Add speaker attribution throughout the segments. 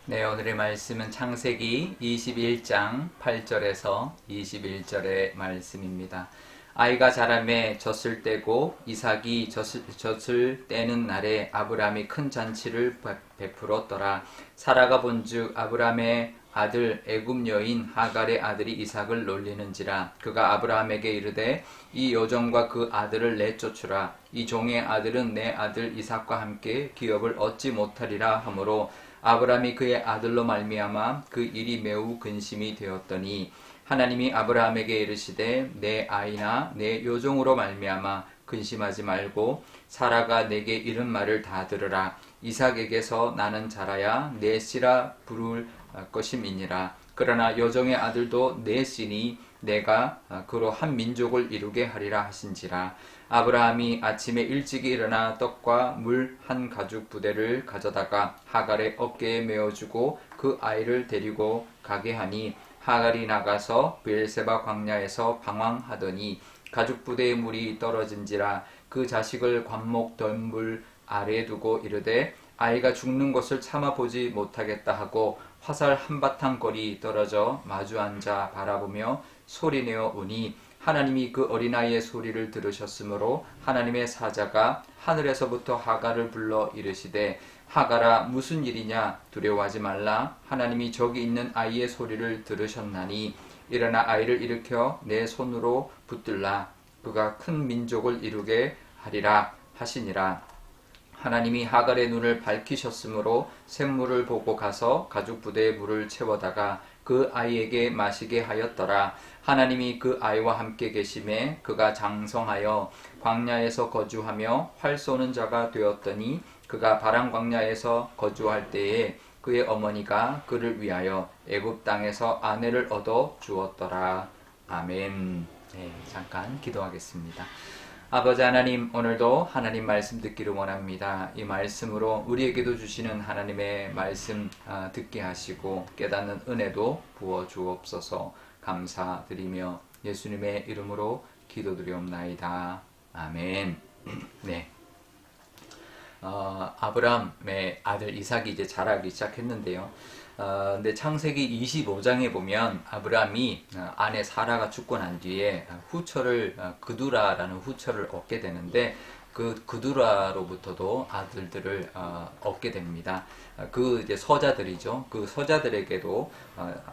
Speaker 1: 네, 오늘의 말씀은 창세기 21장 8절에서 21절의 말씀입니다. 아이가 자라매 젖을 떼고 이삭이 젖을 떼는 날에 아브라함이 큰 잔치를 베풀었더라. 사라가 본즉 아브라함의 아들 애굽 여인 하갈의 아들이 이삭을 놀리는지라. 그가 아브라함에게 이르되 이 여종과 그 아들을 내쫓으라. 이 종의 아들은 내 아들 이삭과 함께 기업을 얻지 못하리라 하므로 아브라함이 그의 아들로 말미암아 그 일이 매우 근심이 되었더니 하나님이 아브라함에게 이르시되 내 아이나 내 요종으로 말미암아 근심하지 말고 사라가 내게 이른 말을 다 들으라. 이삭에게서 나는 자라야 내 씨라 부를 것임이니라. 그러나 여종의 아들도 내 씨니 내가 그로 한 민족을 이루게 하리라 하신지라. 아브라함이 아침에 일찍이 일어나 떡과 물 한 가죽 부대를 가져다가 하갈의 어깨에 메어주고 그 아이를 데리고 가게 하니 하갈이 나가서 브엘세바 광야에서 방황하더니 가죽 부대의 물이 떨어진지라. 그 자식을 관목 덜물 아래에 두고 이르되 아이가 죽는 것을 참아 보지 못하겠다 하고 화살 한바탕 거리 떨어져 마주 앉아 바라보며 소리내어 우니 하나님이 그 어린아이의 소리를 들으셨으므로 하나님의 사자가 하늘에서부터 하갈을 불러 이르시되 하갈아 무슨 일이냐 두려워하지 말라. 하나님이 저기 있는 아이의 소리를 들으셨나니 일어나 아이를 일으켜 내 손으로 붙들라. 그가 큰 민족을 이루게 하리라 하시니라. 하나님이 하갈의 눈을 밝히셨으므로 샘물을 보고 가서 가죽 부대에 물을 채워다가 그 아이에게 마시게 하였더라. 하나님이 그 아이와 함께 계심에 그가 장성하여 광야에서 거주하며 활 쏘는 자가 되었더니 그가 바람 광야에서 거주할 때에 그의 어머니가 그를 위하여 애굽 땅에서 아내를 얻어 주었더라. 아멘. 네, 잠깐 기도하겠습니다. 아버지 하나님, 오늘도 하나님 말씀 듣기를 원합니다. 이 말씀으로 우리에게도 주시는 하나님의 말씀 듣게 하시고 깨닫는 은혜도 부어 주옵소서. 감사드리며 예수님의 이름으로 기도드리옵나이다. 아멘. 네. 아브라함의 아들 이삭이 이제 자라기 시작했는데요. 근데 창세기 25장에 보면 아브라함이 아내 사라가 죽고 난 뒤에 후처를 그두라라는 후처를 얻게 되는데 그 그두라로부터도 아들들을 얻게 됩니다. 그 이제 서자들이죠. 그 서자들에게도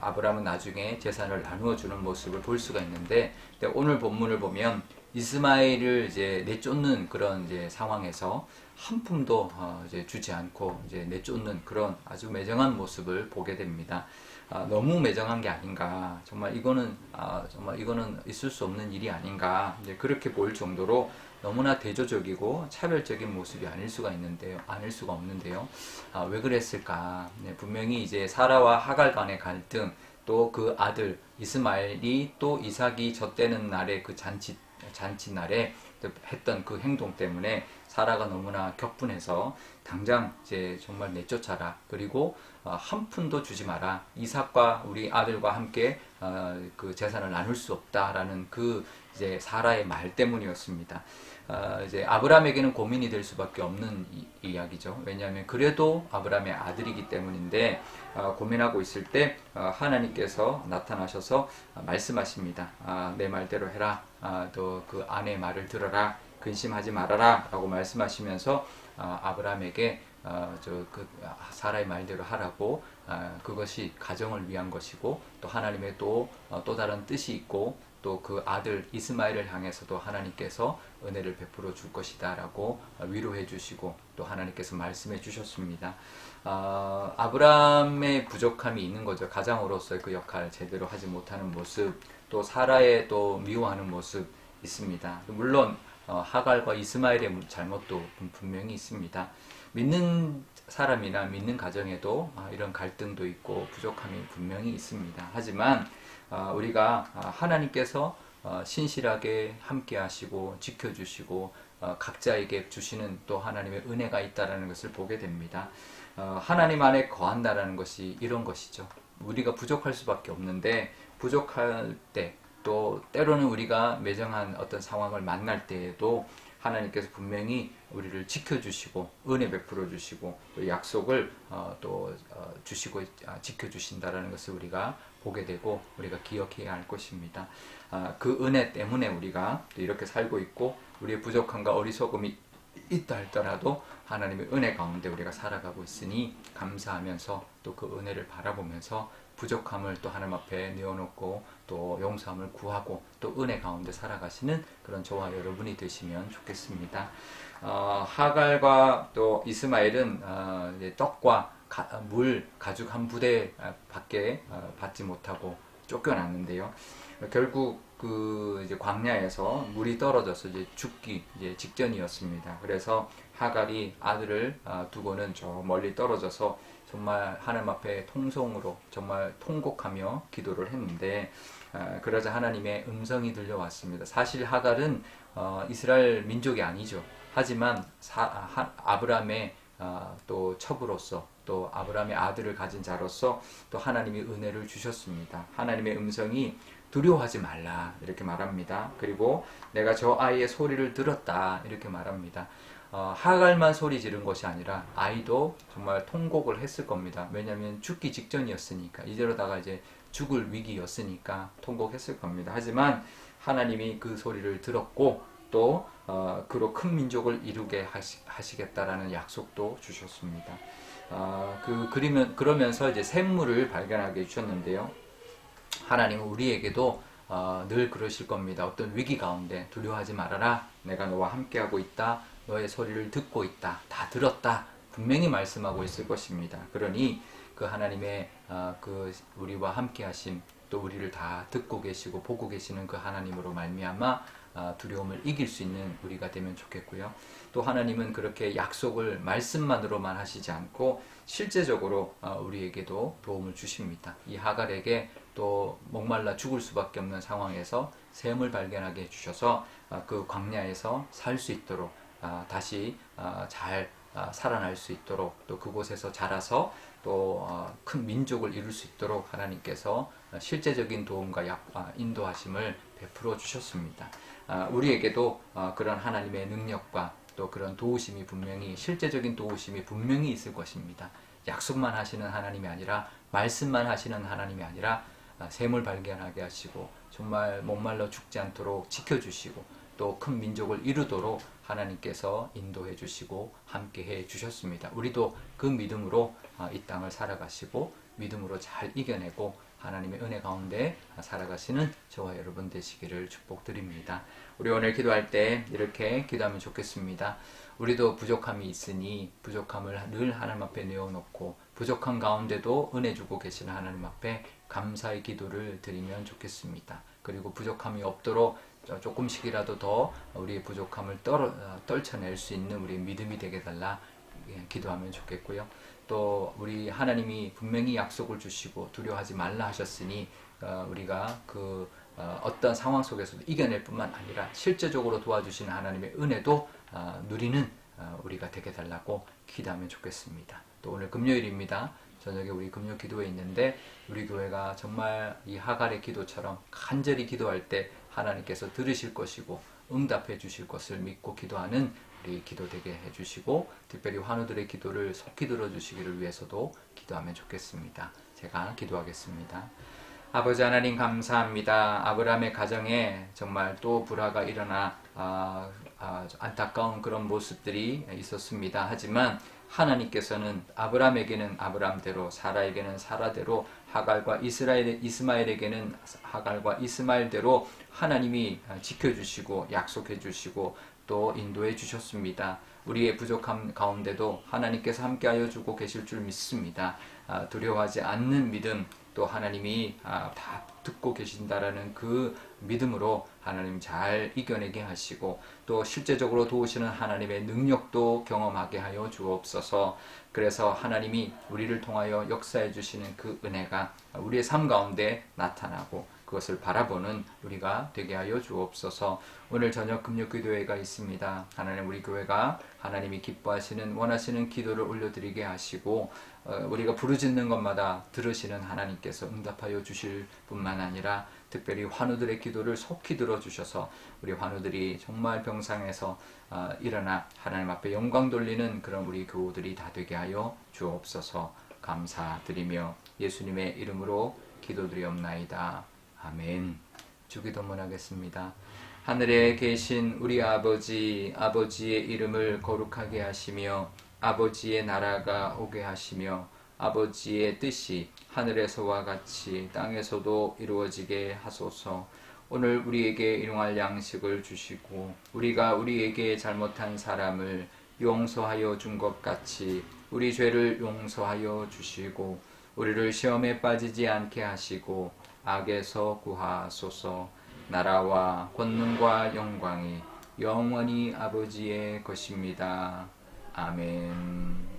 Speaker 1: 아브라함은 나중에 재산을 나누어 주는 모습을 볼 수가 있는데 오늘 본문을 보면 이스마엘을 이제 내쫓는 그런 이제 상황에서 한 푼도 이제 주지 않고 이제 내쫓는 그런 아주 매정한 모습을 보게 됩니다. 너무 매정한 게 아닌가. 정말 이거는 있을 수 없는 일이 아닌가. 이제 그렇게 볼 정도로 너무나 대조적이고 차별적인 모습이 아닐 수가 없는데요. 왜 그랬을까? 네, 분명히 이제 사라와 하갈 간의 갈등, 또 그 아들 이스마엘이 또 이삭이 젖대는 날의 그 잔치 날에 했던 그 행동 때문에 사라가 너무나 격분해서 당장 이제 정말 내쫓아라. 그리고 한 푼도 주지 마라. 이삭과 우리 아들과 함께 그 재산을 나눌 수 없다라는 그 이제 사라의 말 때문이었습니다. 이제 아브라함에게는 고민이 될 수밖에 없는 이야기죠. 왜냐하면 그래도 아브라함의 아들이기 때문인데 고민하고 있을 때 하나님께서 나타나셔서 말씀하십니다. 내 말대로 해라. 또 그 아내의 말을 들어라. 근심하지 말아라 라고 말씀하시면서 아브라함에게 그 사라의 말대로 하라고 그것이 가정을 위한 것이고 또 하나님의 또 다른 뜻이 있고 또 그 아들 이스마엘을 향해서도 하나님께서 은혜를 베풀어 줄 것이다 라고 위로해 주시고 또 하나님께서 말씀해 주셨습니다. 아브라함의 부족함이 있는 거죠. 가장으로서의 그 역할 제대로 하지 못하는 모습, 또 사라의 또 미워하는 모습 있습니다. 물론 하갈과 이스마엘의 잘못도 분명히 있습니다. 믿는 사람이나 믿는 가정에도 이런 갈등도 있고 부족함이 분명히 있습니다. 하지만 우리가 하나님께서 신실하게 함께 하시고 지켜주시고 각자에게 주시는 또 하나님의 은혜가 있다는 것을 보게 됩니다. 하나님 안에 거한다는 것이 이런 것이죠. 우리가 부족할 수밖에 없는데 부족할 때 또 때로는 우리가 매정한 어떤 상황을 만날 때에도 하나님께서 분명히 우리를 지켜주시고 은혜 베풀어 주시고 또 약속을 주시고 지켜주신다라는 것을 우리가 보게 되고 우리가 기억해야 할 것입니다. 그 은혜 때문에 우리가 또 이렇게 살고 있고 우리의 부족함과 어리석음이 있다 할지라도 하나님의 은혜 가운데 우리가 살아가고 있으니 감사하면서 또 그 은혜를 바라보면서 부족함을 또 하나님 앞에 내어놓고 또 용서함을 구하고 또 은혜 가운데 살아가시는 그런 저와 여러분이 되시면 좋겠습니다. 하갈과 또 이스마엘은 떡과 물 가죽 한 부대 밖에 받지 못하고 쫓겨났는데요. 결국 이제 광야에서 물이 떨어져서 이제 죽기 직전이었습니다. 그래서 하갈이 아들을 두고는 저 멀리 떨어져서 정말 하나님 앞에 통성으로 정말 통곡하며 기도를 했는데 그러자 하나님의 음성이 들려왔습니다. 사실 하갈은 이스라엘 민족이 아니죠. 하지만 아브라함의 또 첩으로서 또 아브라함의 아들을 가진 자로서 또 하나님이 은혜를 주셨습니다. 하나님의 음성이 두려워하지 말라 이렇게 말합니다. 그리고 내가 저 아이의 소리를 들었다 이렇게 말합니다. 하갈만 소리 지른 것이 아니라 아이도 정말 통곡을 했을 겁니다. 왜냐하면 죽기 직전이었으니까 이제로다가 이제 죽을 위기였으니까 통곡했을 겁니다. 하지만 하나님이 그 소리를 들었고 또 그로 큰 민족을 이루게 하시겠다라는 약속도 주셨습니다. 그러면서 이제 샘물을 발견하게 해주셨는데요. 하나님은 우리에게도 늘 그러실 겁니다. 어떤 위기 가운데 두려워하지 말아라. 내가 너와 함께하고 있다. 너의 소리를 듣고 있다. 다 들었다. 분명히 말씀하고 있을 것입니다. 그러니 그 하나님의 그 우리와 함께하심 또 우리를 다 듣고 계시고 보고 계시는 그 하나님으로 말미암아 두려움을 이길 수 있는 우리가 되면 좋겠고요. 또 하나님은 그렇게 약속을 말씀만으로만 하시지 않고 실제적으로 우리에게도 도움을 주십니다. 이 하갈에게 또 목말라 죽을 수밖에 없는 상황에서 샘을 발견하게 해주셔서 그 광야에서 살 수 있도록 다시 잘 살아날 수 있도록 또 그곳에서 자라서 또 큰 민족을 이룰 수 있도록 하나님께서 실제적인 도움과 인도하심을 베풀어 주셨습니다. 우리에게도 그런 하나님의 능력과 또 그런 도우심이 분명히 실제적인 도우심이 분명히 있을 것입니다. 약속만 하시는 하나님이 아니라 말씀만 하시는 하나님이 아니라 샘을 발견하게 하시고 정말 목말라 죽지 않도록 지켜주시고 또 큰 민족을 이루도록 하나님께서 인도해 주시고 함께해 주셨습니다. 우리도 그 믿음으로 이 땅을 살아가시고 믿음으로 잘 이겨내고 하나님의 은혜 가운데 살아가시는 저와 여러분 되시기를 축복드립니다. 우리 오늘 기도할 때 이렇게 기도하면 좋겠습니다. 우리도 부족함이 있으니 부족함을 늘 하나님 앞에 내어놓고 부족한 가운데도 은혜 주고 계시는 하나님 앞에 감사의 기도를 드리면 좋겠습니다. 그리고 부족함이 없도록 조금씩이라도 더 우리의 부족함을 떨쳐낼 수 있는 우리의 믿음이 되게 달라 기도하면 좋겠고요. 또 우리 하나님이 분명히 약속을 주시고 두려워하지 말라 하셨으니 우리가 어떤 상황 속에서도 이겨낼 뿐만 아니라 실제적으로 도와주시는 하나님의 은혜도 누리는 우리가 되게 달라고 기도하면 좋겠습니다. 또 오늘 금요일입니다. 저녁에 우리 금요 기도회 있는데 우리 교회가 정말 이 하갈의 기도처럼 간절히 기도할 때 하나님께서 들으실 것이고 응답해 주실 것을 믿고 기도하는 우리 기도 되게 해주시고 특별히 환우들의 기도를 속히 들어주시기를 위해서도 기도하면 좋겠습니다. 제가 기도하겠습니다. 아버지 하나님 감사합니다. 아브라함의 가정에 정말 또 불화가 일어나 안타까운 그런 모습들이 있었습니다. 하지만 하나님께서는 아브라함에게는 아브라함대로 사라에게는 사라대로 하갈과 이스마엘에게는 하갈과 이스마엘대로 하나님이 지켜주시고 약속해 주시고 또 인도해 주셨습니다. 우리의 부족함 가운데도 하나님께서 함께하여 주고 계실 줄 믿습니다. 두려워하지 않는 믿음 또 하나님이 다 듣고 계신다라는 그 믿음으로 하나님 잘 이겨내게 하시고 또 실제적으로 도우시는 하나님의 능력도 경험하게 하여 주옵소서. 그래서 하나님이 우리를 통하여 역사해 주시는 그 은혜가 우리의 삶 가운데 나타나고 그것을 바라보는 우리가 되게 하여 주옵소서. 오늘 저녁 금요기도회가 있습니다. 하나님, 우리 교회가 하나님이 기뻐하시는 원하시는 기도를 올려드리게 하시고 우리가 부르짖는 것마다 들으시는 하나님께서 응답하여 주실 뿐만 아니라 특별히 환우들의 기도를 속히 들어주셔서 우리 환우들이 정말 병상에서 일어나 하나님 앞에 영광 돌리는 그런 우리 교우들이 다 되게 하여 주옵소서. 감사드리며 예수님의 이름으로 기도드리옵나이다. 아멘. 주기도문 하겠습니다. 하늘에 계신 우리 아버지, 아버지의 이름을 거룩하게 하시며 아버지의 나라가 오게 하시며 아버지의 뜻이 하늘에서와 같이 땅에서도 이루어지게 하소서. 오늘 우리에게 일용할 양식을 주시고 우리가 우리에게 잘못한 사람을 용서하여 준 것 같이 우리 죄를 용서하여 주시고 우리를 시험에 빠지지 않게 하시고 악에서 구하소서. 나라와 권능과 영광이 영원히 아버지의 것입니다. 아멘.